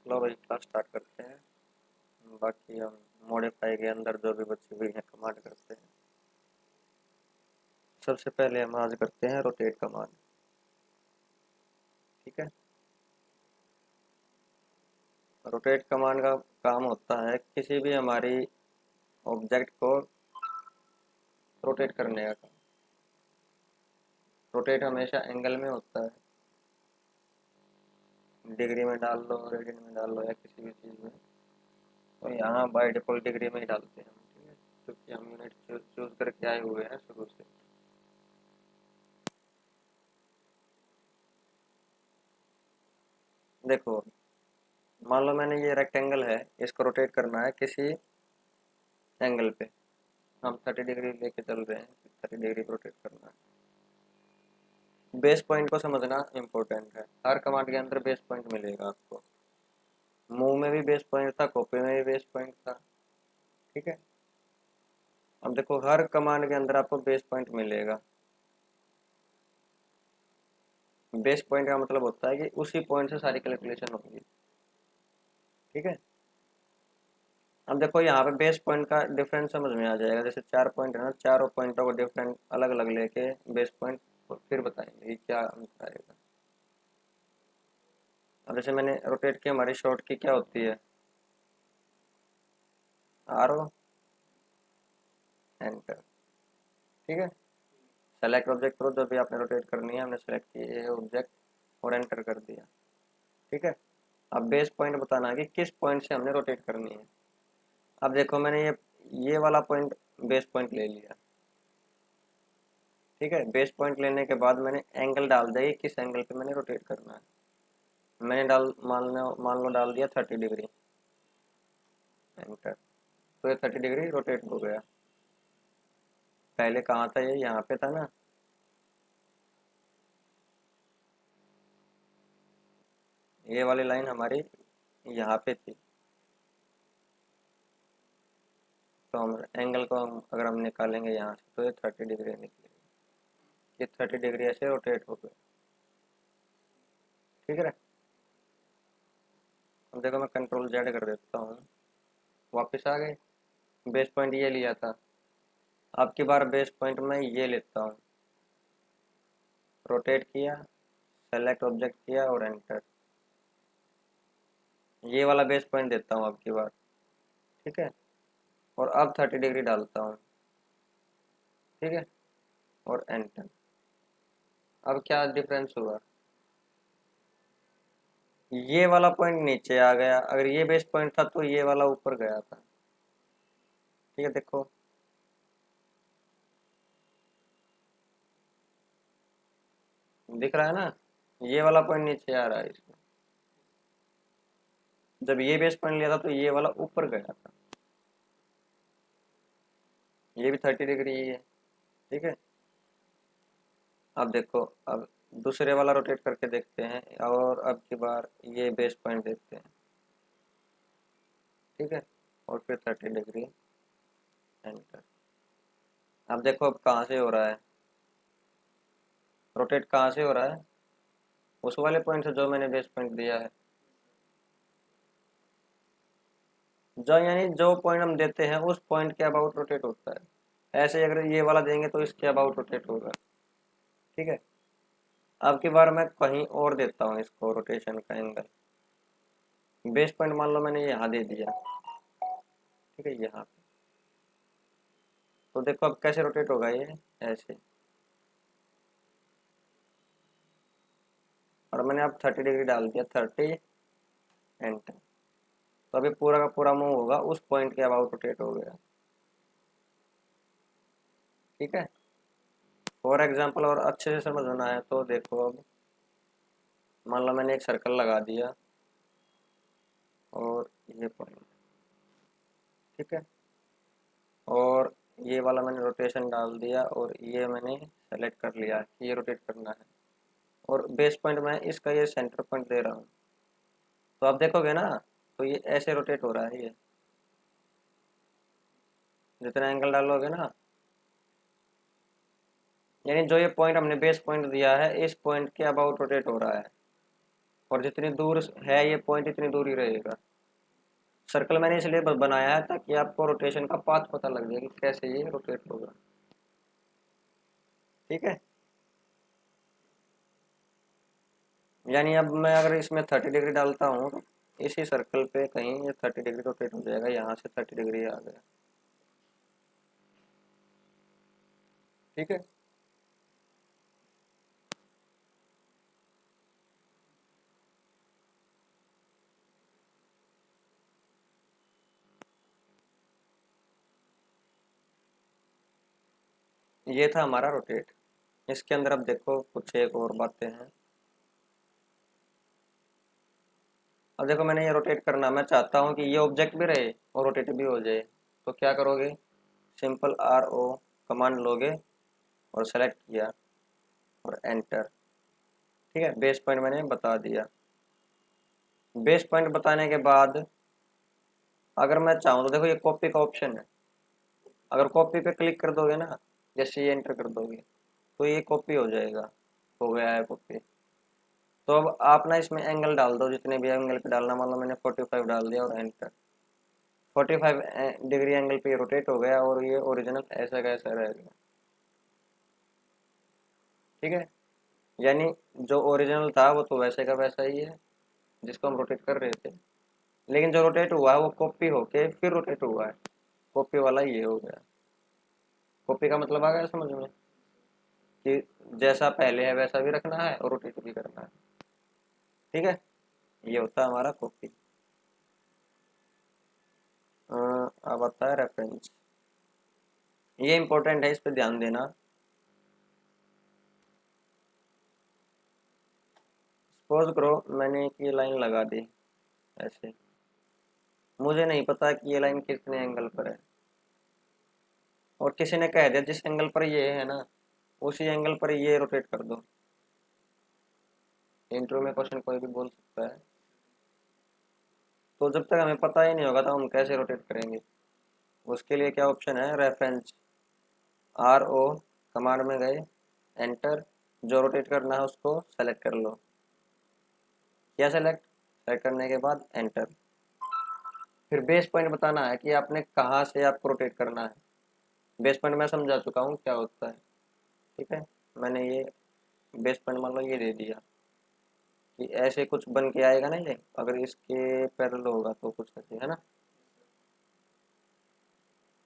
लो भाई class start करते हैं। बाकी हम मॉडिफाई के अंदर जो भी बची हुई है कमांड करते हैं। सबसे पहले हम आज करते हैं रोटेट कमांड। ठीक है। रोटेट कमांड का काम होता है किसी भी हमारी ऑब्जेक्ट को रोटेट करने का काम। रोटेट हमेशा एंगल में होता है, डिग्री में डाल लो, रेडियन में डाल लो या किसी भी चीज़ में। तो यहाँ बाय डिफॉल्ट डिग्री में ही डालते हैं हम। ठीक है, क्योंकि हम यूनिट चूज करके आए हुए हैं शुरू से। देखो, मान लो मैंने ये रेक्टेंगल है, इसको रोटेट करना है किसी एंगल पे। हम 30 डिग्री लेके चल रहे हैं, 30 डिग्री रोटेट करना है। बेस पॉइंट को समझना इम्पोर्टेंट है। हर कमांड के अंदर बेस पॉइंट मिलेगा आपको। मूव में भी बेस पॉइंट था, कॉपी में भी बेस पॉइंट था। ठीक है। अब देखो, हर कमांड के अंदर आपको बेस पॉइंट मिलेगा। बेस पॉइंट का मतलब होता है कि उसी पॉइंट से सारी कैलकुलेशन होगी। ठीक है। अब देखो, यहाँ पे बेस पॉइंट का डिफरेंस समझ में आ जाएगा। जैसे 4 पॉइंट है ना, चारों पॉइंटों को डिफरेंट अलग अलग लेके बेस पॉइंट फिर बताएंगे कि क्या अंतर आएगा। अब जैसे मैंने रोटेट किया, हमारी शॉर्ट की क्या होती है, आर ओ एंटर। ठीक है। सेलेक्ट ऑब्जेक्ट करो, जो भी आपने रोटेट करनी है। हमने सेलेक्ट किया ऑब्जेक्ट और एंटर कर दिया। ठीक है। अब बेस पॉइंट बताना है कि किस पॉइंट से हमने रोटेट करनी है। अब देखो, मैंने ये वाला पॉइंट बेस पॉइंट ले लिया। ठीक है। बेस पॉइंट लेने के बाद मैंने एंगल डाल दिया कि किस एंगल पे मैंने रोटेट करना है। मैंने मान लो डाल दिया 30 डिग्री, एंटर। तो ये 30 डिग्री रोटेट हो गया। पहले कहाँ था, ये यहाँ पे था ना। ये वाली लाइन हमारी यहाँ पे थी। तो हम एंगल को अगर हम निकालेंगे यहाँ से तो ये 30 डिग्री निकलेगी। ये 30 डिग्री ऐसे रोटेट हो गए। ठीक है। अब देखो, मैं कंट्रोल जेड कर देता हूँ, वापस आ गए। बेस पॉइंट ये लिया था। अब की बार बेस पॉइंट में ये लेता हूँ, रोटेट किया, सेलेक्ट ऑब्जेक्ट किया और एंटर। ये वाला बेस पॉइंट देता हूँ अब की बार। ठीक है। और अब 30 डिग्री डालता हूँ। ठीक है। और एंटर। अब क्या डिफरेंस हुआ, ये वाला पॉइंट नीचे आ गया। अगर ये बेस पॉइंट था तो ये वाला ऊपर गया था। ठीक है, देखो। दिख रहा है ना, ये वाला पॉइंट नीचे आ रहा है इसमें। जब ये बेस पॉइंट लिया था तो ये वाला ऊपर गया था। ये भी 30 डिग्री ही है। ठीक है। अब देखो, अब दूसरे वाला रोटेट करके देखते हैं और अब की बार ये बेस पॉइंट देखते हैं। ठीक है। और फिर 30 डिग्री, एंटर। अब देखो, अब कहाँ से हो रहा है रोटेट, कहाँ से हो रहा है, उस वाले पॉइंट से जो मैंने बेस पॉइंट दिया है। जो यानी जो पॉइंट हम देते हैं उस पॉइंट के अबाउट रोटेट होता है। ऐसे अगर ये वाला देंगे तो इसके अबाउट रोटेट होगा। ठीक है। अब की बार मैं कहीं और देता हूँ इसको रोटेशन का एंगल। बेस पॉइंट मान लो मैंने यहाँ दे दिया। ठीक है, यहाँ पे। तो देखो अब कैसे रोटेट होगा ये, ऐसे। और मैंने अब 30 डिग्री डाल दिया, 30, एंटर। तो अभी पूरा का पूरा मूव होगा, उस पॉइंट के अबाउट रोटेट हो गया। ठीक है। फॉर एग्जाम्पल और अच्छे से समझना है तो देखो, अब मान लो मैंने एक सर्कल लगा दिया और ये पॉइंट। ठीक है। और ये वाला मैंने रोटेशन डाल दिया और ये मैंने सेलेक्ट कर लिया कि ये रोटेट करना है। और बेस पॉइंट में इसका ये सेंटर पॉइंट दे रहा हूँ। तो आप देखोगे ना, तो ये ऐसे रोटेट हो रहा है। ये जितना एंगल डालोगे ना, यानी जो ये पॉइंट हमने बेस पॉइंट दिया है इस पॉइंट के अबाउट रोटेट हो रहा है। और जितनी दूर है ये पॉइंट इतनी दूर ही रहेगा। सर्कल मैंने इसलिए बनाया है ताकि आपको रोटेशन का पाथ पता लग जाए कि कैसे ये रोटेट होगा। ठीक है, यानी अब मैं अगर इसमें 30 डिग्री डालता हूँ तो इसी सर्कल पे कहीं ये 30 डिग्री रोटेट हो जाएगा, यहाँ से 30 डिग्री आ गया। ठीक है, ये था हमारा रोटेट। इसके अंदर अब देखो कुछ एक और बातें हैं। अब देखो मैंने ये रोटेट करना, मैं चाहता हूँ कि ये ऑब्जेक्ट भी रहे और रोटेट भी हो जाए, तो क्या करोगे, सिंपल RO कमांड लोगे और सेलेक्ट किया और एंटर। ठीक है, बेस पॉइंट मैंने बता दिया। बेस पॉइंट बताने के बाद अगर मैं चाहूँ तो देखो ये कॉपी का ऑप्शन है, अगर कॉपी पे क्लिक कर दोगे ना, जैसे ये एंटर कर दोगे तो ये कॉपी हो जाएगा, हो गया है कॉपी। तो अब आप ना इसमें एंगल डाल दो, जितने भी एंगल पे डालना, मान लो मैंने 45 डाल दिया और एंटर। 45 डिग्री एंगल पे रोटेट हो गया और ये ओरिजिनल ऐसा का ऐसा रह गया। ठीक है, यानी जो ओरिजिनल था वो तो वैसे का वैसा ही है जिसको हम रोटेट कर रहे थे, लेकिन जो रोटेट हुआ है वो कॉपी होके फिर रोटेट हुआ है, कॉपी वाला ये हो गया। कॉपी का मतलब आ गया समझ में, कि जैसा पहले है वैसा भी रखना है और रोटेट भी करना है। ठीक है, ये होता है हमारा कॉपी। अब आता है रेफरेंस, ये इंपॉर्टेंट है, इस पर ध्यान देना। सपोज करो मैंने एक ये लाइन लगा दी ऐसे, मुझे नहीं पता कि ये लाइन कितने एंगल पर है, और किसी ने कह दिया जिस एंगल पर ये है ना उसी एंगल पर ये रोटेट कर दो। इंटरव्यू में क्वेश्चन कोई भी बोल सकता है, तो जब तक हमें पता ही नहीं होगा तो हम कैसे रोटेट करेंगे। उसके लिए क्या ऑप्शन है, रेफरेंस, RO कमांड में गए, एंटर, जो रोटेट करना है उसको सेलेक्ट कर लो। क्या सेलेक्ट, सेलेक्ट करने के बाद एंटर। फिर बेस पॉइंट बताना है कि आपने कहाँ से आपको रोटेट करना है। बेस पॉइंट मैं समझा चुका हूँ क्या होता है। ठीक है, मैंने ये बेस पॉइंट मान लो ये दे दिया कि ऐसे कुछ बन के आएगा ना, ये अगर इसके पैरेलल होगा तो कुछ ऐसे है ना।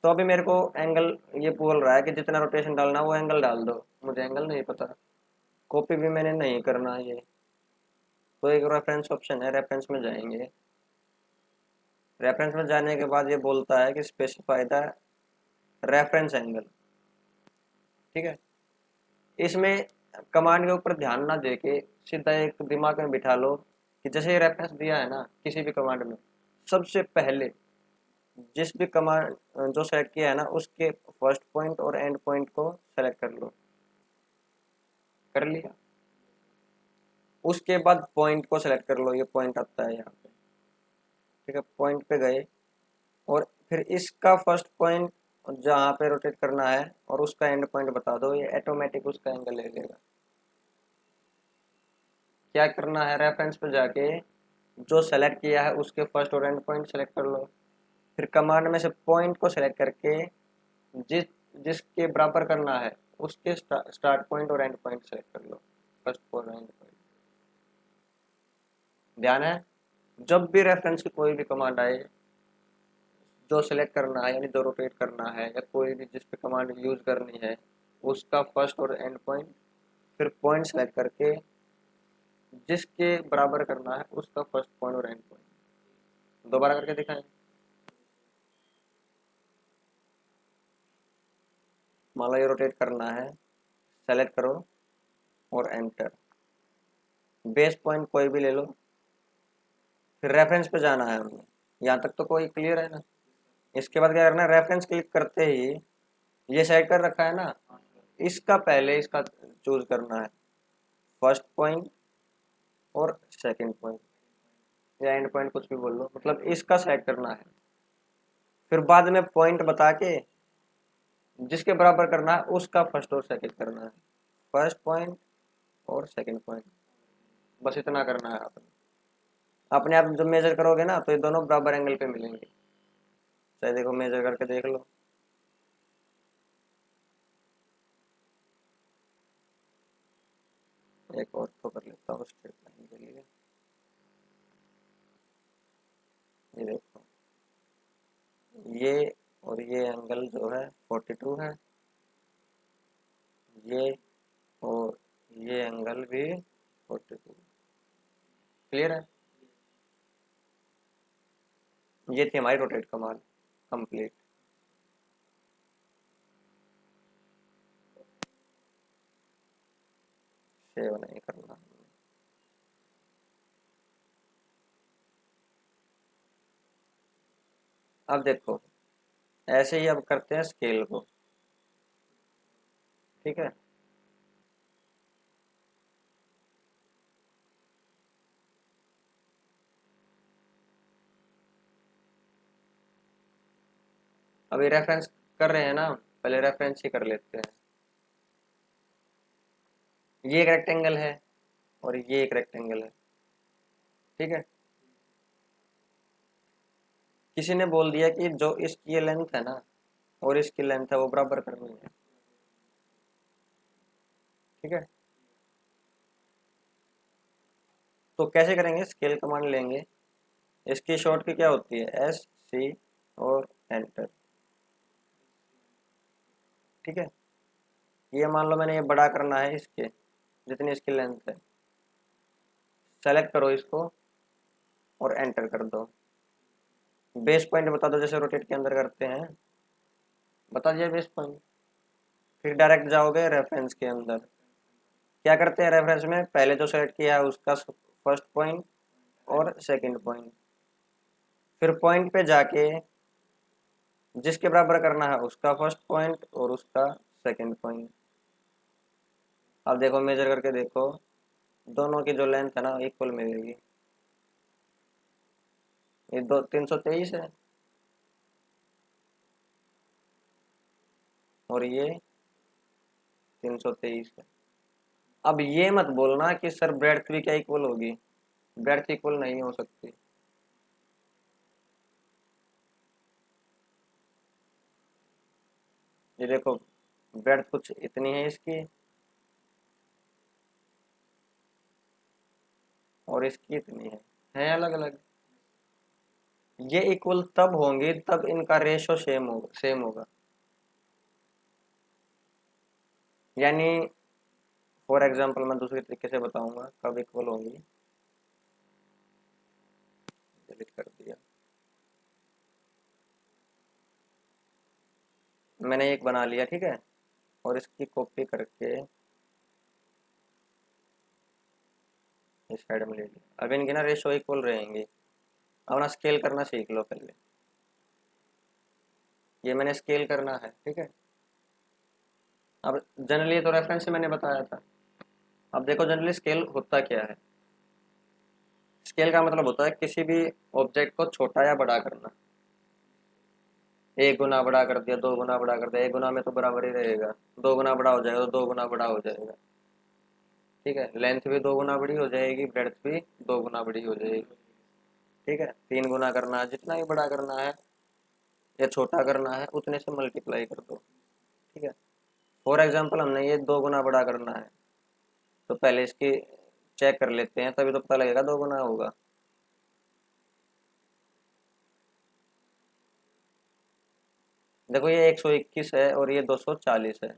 तो अभी मेरे को एंगल ये बोल रहा है कि जितना रोटेशन डालना वो एंगल डाल दो, मुझे एंगल नहीं पता, कॉपी भी मैंने नहीं करना ये। तो एक रेफरेंस ऑप्शन है, रेफरेंस में जाएंगे। रेफरेंस में जाने के बाद ये बोलता है कि स्पेसिफाई द रेफरेंस एंगल। ठीक है, इसमें कमांड के ऊपर ध्यान ना देके सीधा एक दिमाग में बिठा लो कि जैसे ये रेफरेंस दिया है ना किसी भी कमांड में, सबसे पहले जिस भी कमांड जो सेलेक्ट किया है ना उसके फर्स्ट पॉइंट और एंड पॉइंट को सेलेक्ट कर लो। कर लिया, उसके बाद पॉइंट को सेलेक्ट कर लो, ये पॉइंट आता है यहाँ पे। ठीक है, पॉइंट पे गए और फिर इसका फर्स्ट पॉइंट जहाँ पे रोटेट करना है और उसका एंड पॉइंट बता दो, ये ऑटोमेटिक उसका एंगल ले लेगा। क्या करना है, रेफरेंस पे जाके जो सेलेक्ट किया है उसके फर्स्ट और एंड पॉइंट सेलेक्ट कर लो। फिर कमांड में से पॉइंट को सेलेक्ट करके जिस जिसके बराबर करना है उसके स्टार्ट पॉइंट और एंड पॉइंट सेलेक्ट कर लो, फर्स्ट और एंड पॉइंट। ध्यान है, जब भी रेफरेंस की कोई भी कमांड आए, जो सेलेक्ट करना है यानी जो रोटेट करना है या कोई भी जिस पे कमांड यूज करनी है उसका फर्स्ट और एंड पॉइंट, फिर पॉइंट सेलेक्ट करके जिसके बराबर करना है उसका फर्स्ट पॉइंट और एंड पॉइंट। दोबारा करके दिखाएं, मान लो ये रोटेट करना है, सेलेक्ट करो और एंटर। बेस पॉइंट कोई भी ले लो, फिर रेफरेंस पे जाना है हमें। यहाँ तक तो कोई क्लियर है ना। इसके बाद क्या करना है, रेफरेंस क्लिक करते ही ये सेट कर रखा है ना, इसका पहले इसका चूज करना है, फर्स्ट पॉइंट और सेकंड पॉइंट या एंड पॉइंट कुछ भी बोल लो, मतलब इसका सेलेक्ट करना है। फिर बाद में पॉइंट बता के जिसके बराबर करना है उसका फर्स्ट और सेकंड करना है, फर्स्ट पॉइंट और सेकंड पॉइंट। बस इतना करना है आपने। अपने आप जब मेजर करोगे ना तो ये दोनों बराबर एंगल पे मिलेंगे। चाहे देखो मेजर करके देख लो। एक और तो कर लेता हूँ स्ट्रेट लाइन के लिए। ये देखो, ये और ये एंगल जो है 42 है, ये और ये एंगल भी 42। क्लियर है? ये थी हमारी रोटेट कमाल कंप्लीट। सेव नहीं करना। अब देखो, ऐसे ही अब करते हैं स्केल को। ठीक है, अभी रेफरेंस कर रहे हैं ना, पहले रेफरेंस ही कर लेते हैं। ये एक रेक्टेंगल है और ये एक रेक्टेंगल है। ठीक है, किसी ने बोल दिया कि जो इसकी ये लेंथ है ना और इसकी लेंथ है वो बराबर करनी है। ठीक है, तो कैसे करेंगे? स्केल कमांड लेंगे। इसकी शॉर्ट की क्या होती है? एस सी और एंटर। ठीक है, ये मान लो मैंने ये बड़ा करना है इसके जितनी इसकी लेंथ है। सेलेक्ट करो इसको और एंटर कर दो। बेस पॉइंट बता दो जैसे रोटेट के अंदर करते हैं, बता दिया बेस पॉइंट। फिर डायरेक्ट जाओगे रेफरेंस के अंदर। क्या करते हैं रेफरेंस में? पहले जो सेलेक्ट किया है उसका फर्स्ट पॉइंट और सेकंड पॉइंट, फिर पॉइंट पे जाके जिसके बराबर करना है उसका फर्स्ट पॉइंट और उसका सेकंड पॉइंट। अब देखो मेजर करके देखो, दोनों की जो लेंथ है ना इक्वल मिलेगी। ये दो 323 है और ये 323 है। अब ये मत बोलना कि सर ब्रेड्थ भी क्या इक्वल होगी, ब्रेड्थ इक्वल नहीं हो सकती। ये देखो, ब्रेड्थ कुछ इतनी है इसकी और इसकी इतनी है अलग अलग। ये इक्वल तब होंगी तब इनका रेशो सेम होगा। यानी फॉर एग्जांपल मैं दूसरे तरीके से बताऊंगा कब इक्वल होंगी। डिलीट कर दिया। मैंने एक बना लिया, ठीक है, और इसकी कॉपी करके इस साइड में ले लिया। अब इनकी ना रेशो इक्वल रहेंगी। अब ना स्केल करना सीख लो पहले। ये मैंने स्केल करना है, ठीक है। अब जनरली तो रेफरेंस से मैंने बताया था। अब देखो जनरली स्केल होता क्या है। स्केल का मतलब होता है किसी भी ऑब्जेक्ट को छोटा या बड़ा करना। एक गुना बड़ा कर दिया, दो गुना बड़ा कर दिया, एक गुना में तो बराबर ही रहेगा। दो गुना बड़ा हो जाएगा तो दो गुना बड़ा हो जाएगा। ठीक है, लेंथ भी दो गुना बड़ी हो जाएगी, ब्रेड्थ भी दो गुना बड़ी हो जाएगी। ठीक है, तीन गुना करना है, जितना भी बड़ा करना है या छोटा करना है उतने से मल्टीप्लाई कर दो। ठीक है, फॉर एग्जाम्पल हमने ये दो गुना बड़ा करना है तो पहले इसकी चेक कर लेते हैं, तभी तो पता लगेगा दो गुना होगा। देखो ये 121 है और ये 240 है।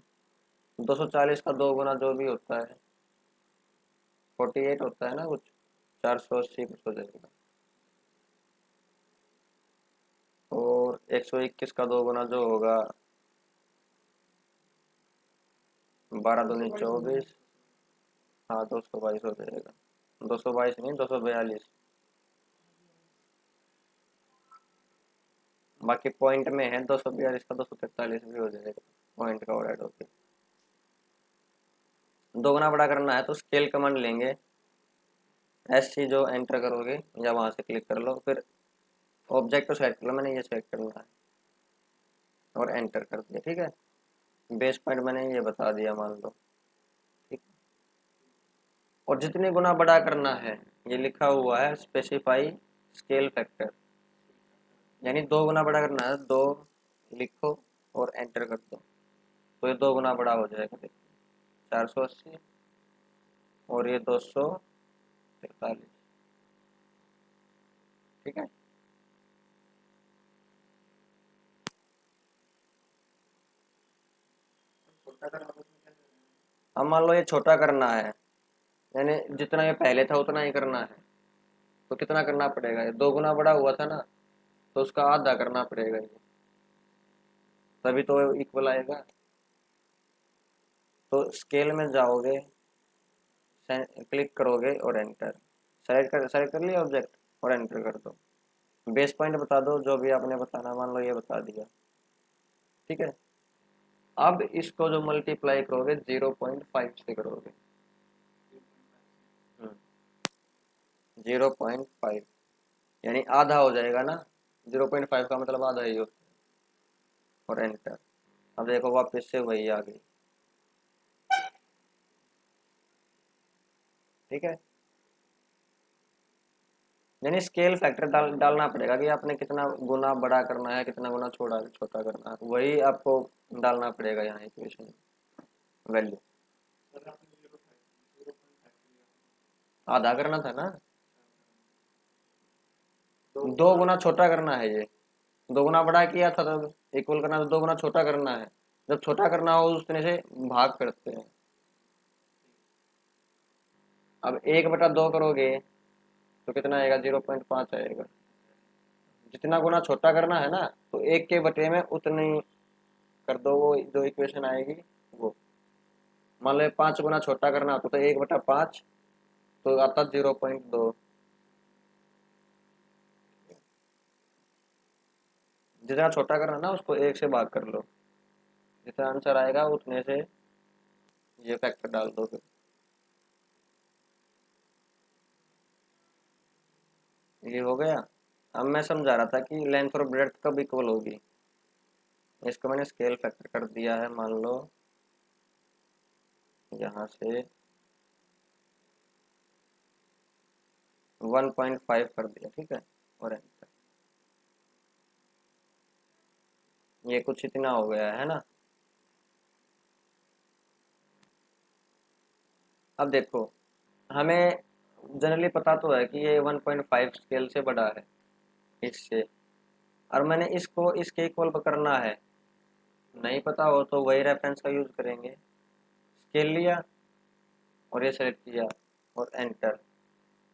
240 का दो गुना जो भी होता है 48 होता है ना कुछ, 480 कुछ हो जाएगा। और 121 का दो गुना जो होगा 12 दूनी 24। हाँ 222 हो जाएगा। 222 नहीं, 242। बाकी पॉइंट में है 242 का, 243 भी हो जाएगा पॉइंट का और ऐड होके। दो गुना बड़ा करना है तो स्केल कमांड लेंगे। एस सी जो एंटर करोगे या वहां से क्लिक कर लो, फिर ऑब्जेक्ट को सेलेक्ट कर लो। मैंने ये सेलेक्ट करना है और एंटर कर दिया। ठीक है, बेस पॉइंट मैंने ये बता दिया मान लो। ठीक, और जितने गुना बड़ा करना है ये लिखा हुआ है स्पेसिफाई स्केल फैक्टर, यानी 2 गुना बड़ा करना है, 2 लिखो और एंटर कर दो तो ये 2 गुना बड़ा हो जाएगा। देखो 480 और ये 243। ठीक है। अब मान लो ये छोटा करना है, यानी जितना ये पहले था उतना ही करना है, तो कितना करना पड़ेगा? ये 2 गुना बड़ा हुआ था ना, तो उसका आधा करना पड़ेगा ये, तभी तो इक्वल आएगा। तो स्केल में जाओगे, क्लिक करोगे और एंटर, सेलेक्ट कर लिया ऑब्जेक्ट और एंटर कर दो। बेस पॉइंट बता दो जो भी आपने बताना, मान लो ये बता दिया। ठीक है। अब इसको जो मल्टीप्लाई करोगे 0.5 से करोगे। 0.5 यानी आधा हो जाएगा ना, 0.5 का मतलब आधा ही होता है, और एंटर। अब देखो वापस से वही आ गई। ठीक है। यानी स्केल फैक्टर डालना पड़ेगा कि आपने कितना गुना बड़ा करना है, कितना गुना छोटा छोटा करना है, वही आपको डालना पड़ेगा यहाँ इक्वेशन वैल्यू। आधा करना था ना, 2 गुना छोटा करना है ये, 2 गुना बड़ा किया था तब इक्वल करना, तो 2 गुना छोटा करना है। जब छोटा करना हो उस तरह से भाग करते हैं। अब 1/2 करोगे तो कितना आएगा? 0.5 आएगा। जितना गुना छोटा करना है ना, तो 1 के बटे में उतनी कर दो, वो जो इक्वेशन आएगी वो। मान लो 5 गुना छोटा करना होता तो 1/5, तो आता 0.2। जितना छोटा करना ना उसको 1 से भाग कर लो, जितना आंसर आएगा उतने से ये फैक्टर डाल दो फिर। ये हो गया। अब मैं समझा रहा था कि लेंथ और ब्रेड्थ कब इक्वल होगी। इसको मैंने स्केल फैक्टर कर दिया है, मान लो यहाँ से 1.5 कर दिया। ठीक है। और enter। ये कुछ इतना हो गया है ना। अब देखो, हमें जनरली पता तो है कि ये 1.5 स्केल से बड़ा है इससे, और मैंने इसको इसके इक्वल करना है। नहीं पता हो तो वही रेफरेंस का यूज करेंगे। स्केल लिया और ये सेलेक्ट किया और एंटर।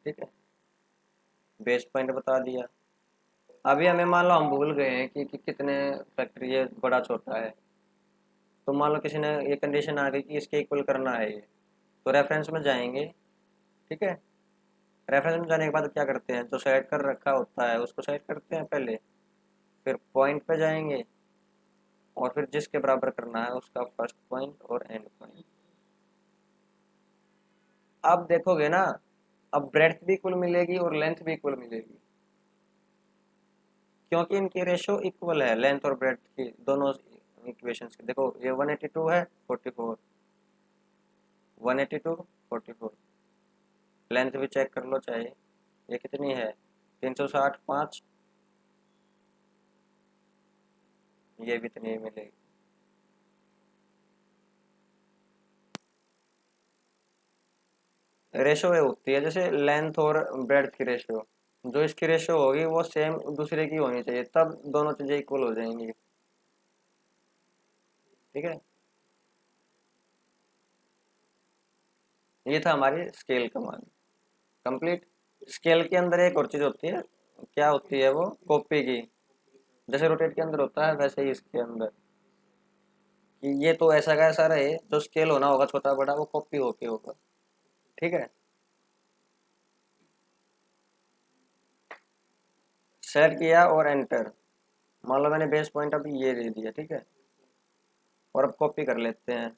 ठीक है। बेस पॉइंट बता दिया। अभी हमें मान लो हम भूल गए हैं कि कितने फैक्टर ये बड़ा छोटा है, तो मान लो किसी ने ये कंडीशन आ गई कि इसके इक्वल करना है ये, तो रेफरेंस में जाएंगे। ठीक है। रेफरेंस में जाने के बाद क्या करते हैं, जो सेलेक्ट कर रखा होता है उसको सेलेक्ट करते हैं पहले, फिर पॉइंट पे जाएंगे और फिर जिसके बराबर करना है उसका फर्स्ट पॉइंट और एंड पॉइंट। अब देखोगे ना, अब ब्रेड्थ भी इक्वल मिलेगी और लेंथ भी इक्वल मिलेगी, क्योंकि इनकी रेशो इक्वल है, लेंथ और ब्रेड्थ की दोनों इक्वेशंस की। देखो ये 182 है 44, 182 44। लेंथ भी चेक कर लो चाहे, ये कितनी है? 360 5, ये भी इतनी ही मिलेगी। रेशो ये होती है जैसे लेंथ और ब्रेड्थ की रेशो, जो इसकी रेशो होगी वो सेम दूसरे की होनी चाहिए, तब दोनों चीजें इक्वल हो जाएंगी। ठीक है। ये था हमारी स्केल कमांड कंप्लीट। स्केल के अंदर एक और चीज होती है, क्या होती है वो? कॉपी की। जैसे रोटेट के अंदर होता है वैसे ही इसके अंदर, कि ये तो ऐसा का ऐसा रहे, जो स्केल होना होगा छोटा बड़ा वो कॉपी होके होगा। ठीक है। सेट किया और एंटर। मान लो मैंने बेस पॉइंट अभी ये दे दिया। ठीक है। और अब कॉपी कर लेते हैं,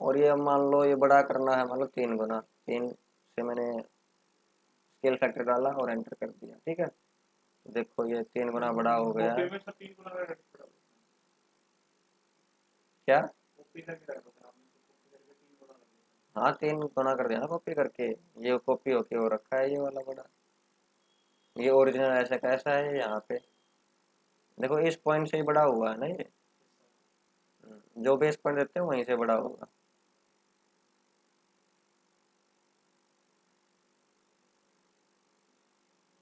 और ये मान लो ये बड़ा करना है, मान लो 3 गुना, 3 से मैंने स्केल फैक्टर डाला और एंटर कर दिया। ठीक है। तो देखो ये 3 गुना बड़ा हो गया है। क्या? हाँ 3 गुना कर दिया ना कॉपी करके, ये कॉपी होके हो रखा है ये वाला बड़ा, ये ओरिजिनल ऐसा कैसा है यहाँ पे, देखो इस पॉइंट से ही बड़ा हुआ है ना ये। जो बेस पॉइंट देते हैं वहीं से बड़ा होगा।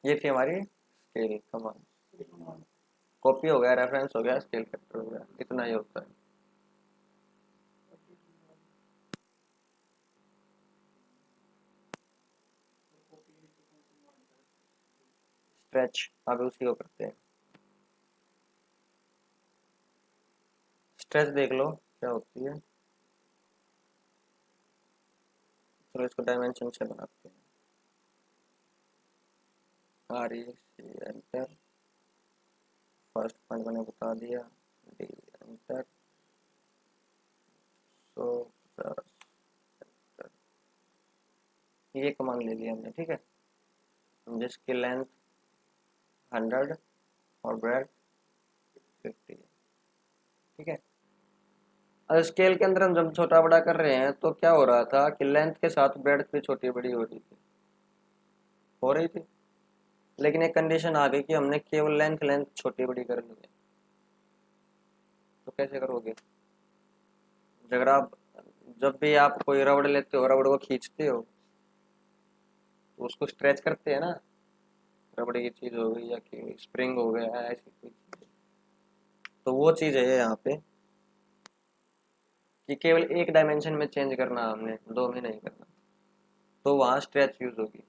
ये थी हमारी स्केल कमांड। कॉपी हो गया, रेफरेंस हो गया, स्केल फैक्टर हो गया, इतना ही होता है। स्ट्रेच अब उसी को करते हैं। स्ट्रेच देख लो क्या होती है। चलो इसको डायमेंशन से बनाते हैं। R E C enter, first point मैंने बता दिया, डी एंटर, सो ये कमांड ले लिया हमने, ठीक है। जिसकी लेंथ 100 और ब्रेड 50, ठीक है। अब स्केल के अंदर हम जब छोटा बड़ा कर रहे हैं तो क्या हो रहा था कि लेंथ के साथ ब्रेड भी छोटी बड़ी हो रही थी। लेकिन एक कंडीशन आ गई कि हमने केवल लेंथ लेंथ छोटी बड़ी करनी है। तो कैसे करोगे? अगर आप जब भी आप कोई रबड़ लेते हो, रबड़ को खींचते हो तो उसको स्ट्रेच करते हैं ना, रबड़ की चीज हो गई या कि स्प्रिंग हो गया ऐसी कोई चीज, तो वो चीज है यहाँ पे कि केवल एक डायमेंशन में चेंज करना है हमने, दो में नहीं करना। तो वहाँ स्ट्रेच यूज होगी,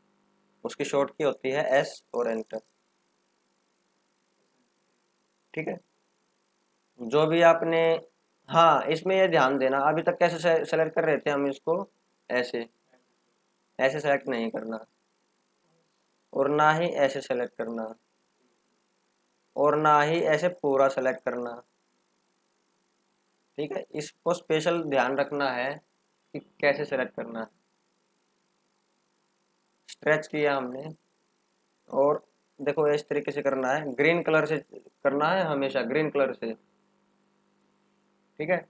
उसकी शॉर्ट की होती है एस और एंटर, ठीक है। जो भी आपने, हाँ इसमें ये ध्यान देना, अभी तक कैसे सेलेक्ट कर रहे थे हम इसको, ऐसे ऐसे सेलेक्ट नहीं करना, और ना ही ऐसे सेलेक्ट करना, और ना ही ऐसे पूरा सेलेक्ट करना, ठीक है। इसको स्पेशल ध्यान रखना है कि कैसे सेलेक्ट करना है। स्ट्रेच किया हमने, और देखो इस तरीके से करना है, ग्रीन कलर से करना है हमेशा, ग्रीन कलर से, ठीक है।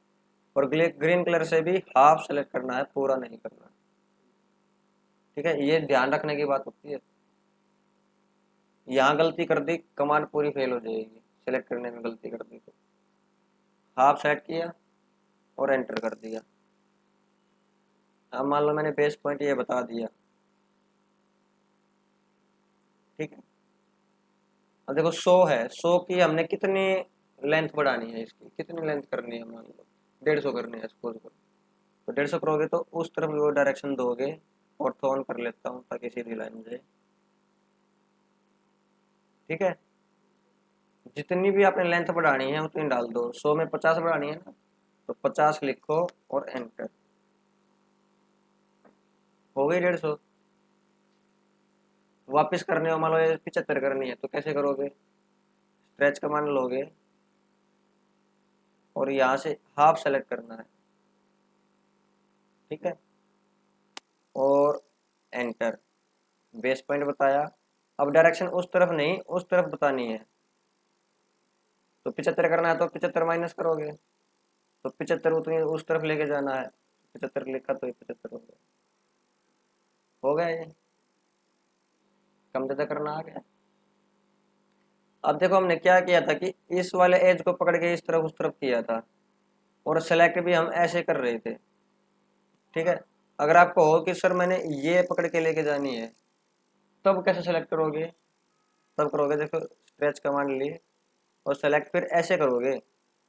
और ग्रीन कलर से भी हाफ सेलेक्ट करना है, पूरा नहीं करना, ठीक है। ये ध्यान रखने की बात होती है। यहाँ गलती कर दी, कमांड पूरी फेल हो जाएगी, सेलेक्ट करने में गलती कर दी तो। हाफ सेलेक्ट किया और एंटर कर दिया। अब मान लो मैंने बेस पॉइंट ये बता दिया, ठीक है। अब देखो 100 है, 100 की हमने कितनी लेंथ बढ़ानी है, इसकी कितनी लेंथ करनी है, मान लो 150 करनी है सपोज करो। तो 150 करोगे तो उस तरफ वो डायरेक्शन दोगे, ऑर्थो ऑन कर लेता हूँ ताकि सीधी लाइन जाए, ठीक है। जितनी भी आपने लेंथ बढ़ानी है उतनी डाल दो, 100 में 50 बढ़ानी है ना, तो 50 लिखो और एंटर, हो गई 150। वापस करने हो मान लो 75 करनी है तो कैसे करोगे? स्ट्रेच कमांड लोगे और यहाँ से हाफ सेलेक्ट करना है, ठीक है, और एंटर। बेस पॉइंट बताया, अब डायरेक्शन उस तरफ नहीं उस तरफ बतानी है, तो 75 करना है तो 75 माइनस करोगे, तो 75 उतनी उस तरफ लेके जाना है, 75 लिखा तो 75 हो गया। हो गया ये, कम ज्यादा करना आ गया। अब देखो हमने क्या किया था कि इस वाले एज को पकड़ के इस तरफ उस तरफ किया था, और सेलेक्ट भी हम ऐसे कर रहे थे, ठीक है। अगर आपको हो कि सर मैंने ये पकड़ के लेके जानी है, तब कैसे सेलेक्ट करोगे? तब करोगे देखो स्ट्रेच कमांड ली और सेलेक्ट फिर ऐसे करोगे,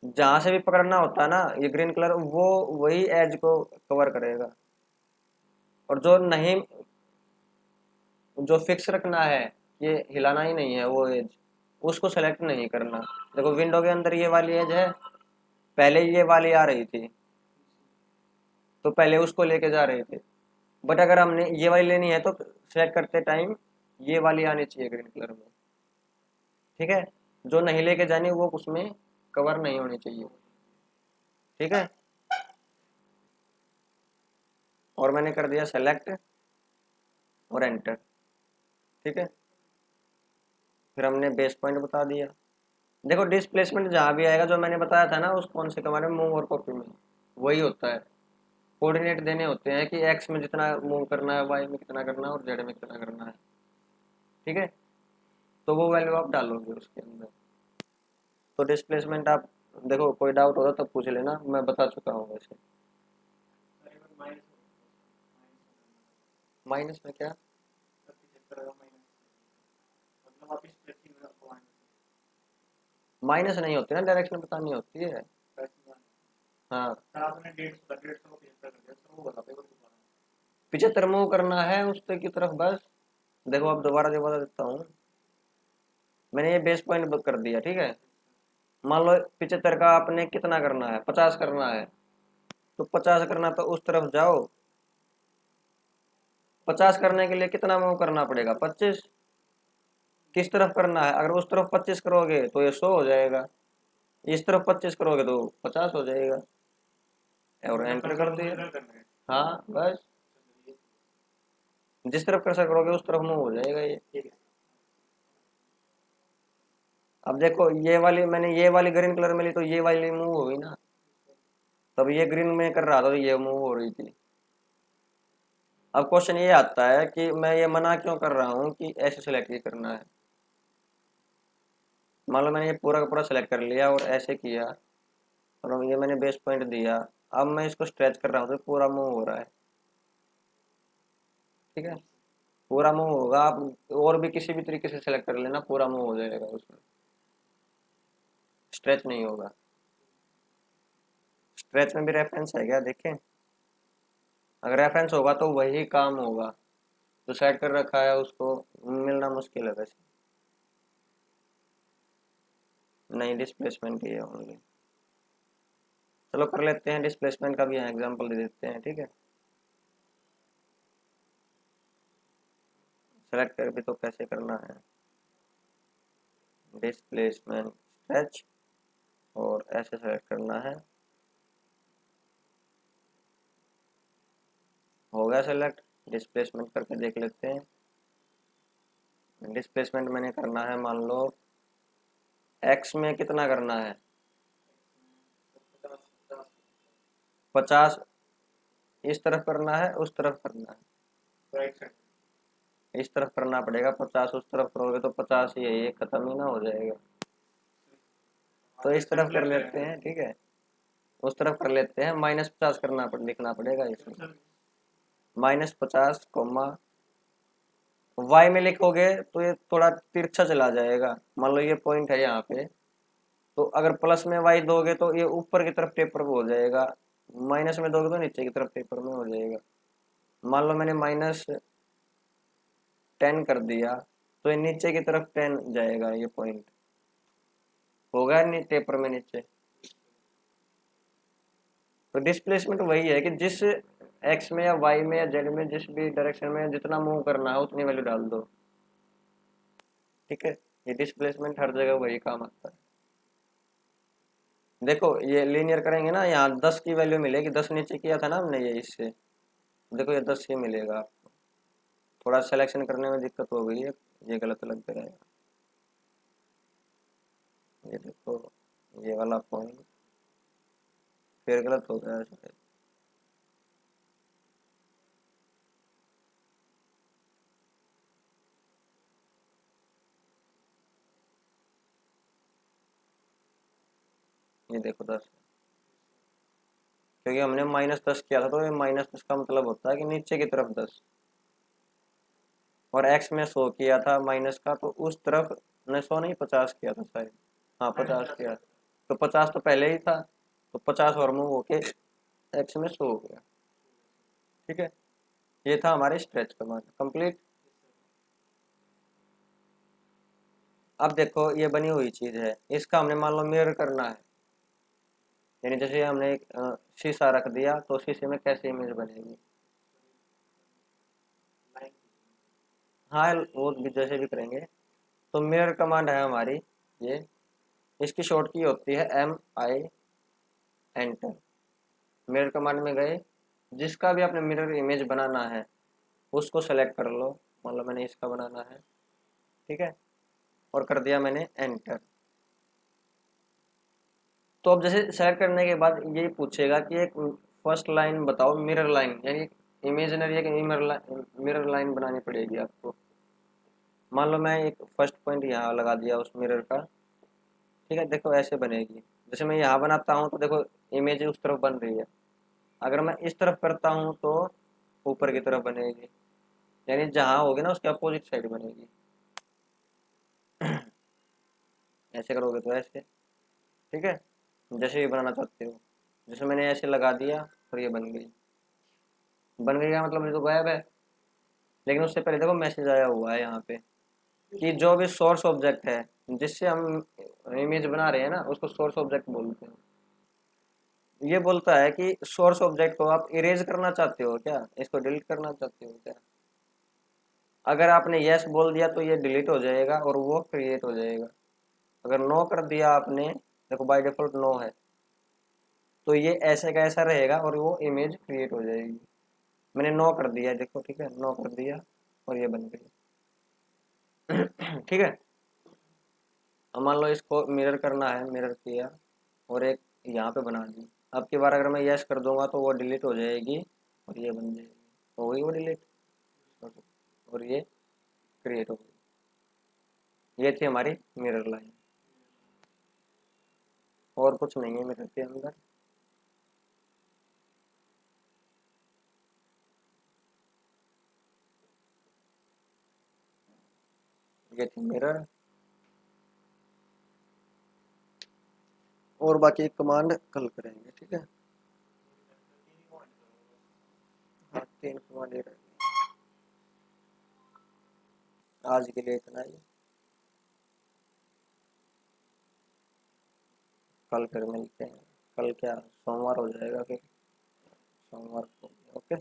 जहां से भी पकड़ना होता है ना ये ग्रीन कलर, वो वही एज को कवर करेगा, और जो नहीं, जो फिक्स रखना है, ये हिलाना ही नहीं है वो एज, उसको सेलेक्ट नहीं करना। देखो विंडो के अंदर ये वाली एज है, पहले ये वाली आ रही थी तो पहले उसको लेके जा रहे थे, बट अगर हमने ये वाली लेनी है तो सेलेक्ट करते टाइम ये वाली आनी चाहिए ग्रीन कलर में, ठीक है। जो नहीं लेके जानी वो उसमें कवर नहीं होनी चाहिए, ठीक है। और मैंने कर दिया सेलेक्ट और एंटर, ठीक है। फिर हमने बेस पॉइंट बता दिया। देखो डिस्प्लेसमेंट जहाँ भी आएगा जो मैंने बताया था ना उस कौन से कमांड में, मूव और कॉपी में, वही होता है। कोऑर्डिनेट देने होते हैं कि एक्स में जितना मूव करना है, वाई में कितना करना है और जेड में कितना करना है। ठीक है, तो वो वैल्यू आप डालोगे उसके अंदर। तो डिस्प्लेसमेंट आप देखो, कोई डाउट होगा तो पूछ लेना, मैं बता चुका हूँ वैसे। माइनस में क्या? माइनस नहीं होती ना, डायरेक्शन बतानी होती है। हाँ, 75 मूव करना है उस की तरफ बस। देखो अब दोबारा बता देता हूँ, मैंने ये बेस पॉइंट कर दिया, ठीक है। मान लो 75 का आपने कितना करना है, 50 करना है, तो 50 करना तो उस तरफ जाओ। 50 करने के लिए कितना मूव करना पड़ेगा, 25। किस तरफ करना है, अगर उस तरफ 25 करोगे तो ये 100 हो जाएगा, इस तरफ 25 करोगे तो 50 हो जाएगा, और एंटर कर दिया। हाँ बस, जिस तरफ कर्सर करोगे उस तरफ मूव हो जाएगा ये। अब देखो ये वाली, मैंने ये वाली ग्रीन कलर में ली तो ये वाली मूव हो गई ना, तब ये ग्रीन में कर रहा था तो ये मूव हो रही थी। अब क्वेश्चन ये आता है कि मैं ये मना क्यों कर रहा हूँ कि ऐसे सेलेक्ट ही करना है। मान लो मैंने ये पूरा का पूरा सेलेक्ट कर लिया और ऐसे किया, और ये मैंने बेस पॉइंट दिया, अब मैं इसको स्ट्रेच कर रहा हूँ तो पूरा मूव हो रहा है। ठीक है, पूरा मूव होगा, आप और भी किसी भी तरीके से सेलेक्ट कर लेना, पूरा मूव हो जाएगा उसमें, स्ट्रेच नहीं होगा। स्ट्रेच में भी रेफरेंस है क्या, देखें? अगर रेफरेंस होगा तो वही काम होगा, जो सेट कर रखा है उसको मिलना मुश्किल है वैसे। नहीं, डिस्प्लेसमेंट ही है ओनली। चलो कर लेते हैं डिस्प्लेसमेंट का भी, यहाँ एग्जांपल दे देते हैं, ठीक है। सेलेक्ट कर भी तो कैसे करना है, डिस्प्लेसमेंट स्ट्रेच, और ऐसे सेलेक्ट करना है। हो गया सेलेक्ट, डिस्प्लेसमेंट करके देख लेते हैं। डिस्प्लेसमेंट मैंने करना है, मान लो एक्स में कितना करना है, 50। इस तरफ करना है उस तरफ करना है, इस तरफ करना पड़ेगा। 50 उस तरफ करोगे तो 50 ये खत्म ही ना हो जाएगा। तो इस तरफ कर लेते हैं, ठीक है, उस तरफ कर लेते हैं। -50 करना लिखना पड़ेगा इसमें, -50 कोमा, वाई में लिखोगे तो ये थोड़ा तिरछा चला जाएगा। मान लो ये पॉइंट है यहाँ पे, तो अगर प्लस में वाई दोगे तो ये ऊपर की तरफ टेपर हो जाएगा, माइनस में दोगे तो नीचे की तरफ टेपर में हो जाएगा। मान लो मैंने -10 कर दिया, तो ये नीचे की तरफ 10 जाएगा, ये पॉइंट होगा नहीं टेपर में नीचे। तो डिस्प्लेसमेंट वही है कि जिस एक्स में या वाई में या जेड में, जिस भी डायरेक्शन में जितना मूव करना है उतनी वैल्यू डाल दो। ठीक है, ये डिस्प्लेसमेंट हर जगह वही काम आता है। देखो ये लीनियर करेंगे ना, यहाँ 10 की वैल्यू मिलेगी, 10 नीचे किया था ना हमने ये, इससे देखो ये 10 ही मिलेगा आपको। थोड़ा सिलेक्शन करने में दिक्कत हो गई है, ये गलत लग रहा है। ये देखो ये वाला पॉइंट फिर गलत हो गया है। ये देखो 10, क्योंकि हमने -10 किया था, तो ये -10 का मतलब होता है कि नीचे की तरफ 10, और एक्स में 100 किया था माइनस का, तो उस तरफ ने 100 नहीं 50 किया था शायद। हाँ 50 किया, तो 50 तो पहले ही था, तो 50 और मूव होके एक्स में 100 हो गया। ठीक है, ये था हमारे स्ट्रेच कमांड कंप्लीट। अब देखो ये बनी हुई चीज है, इसका हमने मान लो मिरर करना है, यानी जैसे हमने एक शीशा रख दिया तो शीशे में कैसे इमेज बनेगी। हाँ वो भी जैसे भी करेंगे। तो मिरर कमांड है हमारी ये, इसकी शॉर्ट की होती है MI एंटर। मिरर कमांड में गए, जिसका भी आपने मिरर इमेज बनाना है उसको सेलेक्ट कर लो। मान लो मैंने इसका बनाना है, ठीक है, और कर दिया मैंने एंटर। तो अब जैसे सेलेक्ट करने के बाद यही पूछेगा कि एक फर्स्ट लाइन बताओ मिरर लाइन, यानी इमेजिनरी है कि मिरर लाइन बनानी पड़ेगी आपको। मान लो मैं एक फर्स्ट पॉइंट यहाँ लगा दिया उस मिरर का, ठीक है, देखो ऐसे बनेगी। जैसे मैं यहाँ बनाता हूँ तो देखो इमेज उस तरफ बन रही है, अगर मैं इस तरफ करता हूँ तो ऊपर की तरफ बनेगी, यानी जहाँ होगी ना उसके अपोजिट साइड बनेगी। ऐसे करोगे तो ऐसे, ठीक है, जैसे भी बनाना चाहते हो। जैसे मैंने ऐसे लगा दिया और ये बन गई। बन गई का मतलब ये तो गायब है, लेकिन उससे पहले देखो मैसेज आया हुआ है यहाँ पे कि जो भी सोर्स ऑब्जेक्ट है जिससे हम इमेज बना रहे हैं ना, उसको सोर्स ऑब्जेक्ट बोलते हैं। ये बोलता है कि सोर्स ऑब्जेक्ट को आप इरेज करना चाहते हो क्या, इसको डिलीट करना चाहते हो क्या। अगर आपने यस बोल दिया तो ये डिलीट हो जाएगा और वो क्रिएट हो जाएगा। अगर नो कर दिया आपने, देखो बाय डिफॉल्ट नो है, तो ये ऐसे का ऐसा रहेगा और वो इमेज क्रिएट हो जाएगी। मैंने नो कर दिया, देखो ठीक है, नो कर दिया और ये बन गई। ठीक है। अब मान लो इसको मिरर करना है, मिरर किया और एक यहाँ पे बना दी। अब की बार अगर मैं यस कर दूंगा तो वो डिलीट हो जाएगी और ये बन जाएगी, हो गई वो डिलीट और ये क्रिएट हो गई। ये थी हमारी मिरर लाइन, और कुछ नहीं है मिरर के अंदर। ये थी मिरर, और बाकी कमांड कल करेंगे, ठीक है। हाँ, 3 कमांड ये रहेंगे। आज के लिए इतना ही, कल फिर मिलते हैं। कल क्या सोमवार हो जाएगा फिर, सोमवार को, ओके।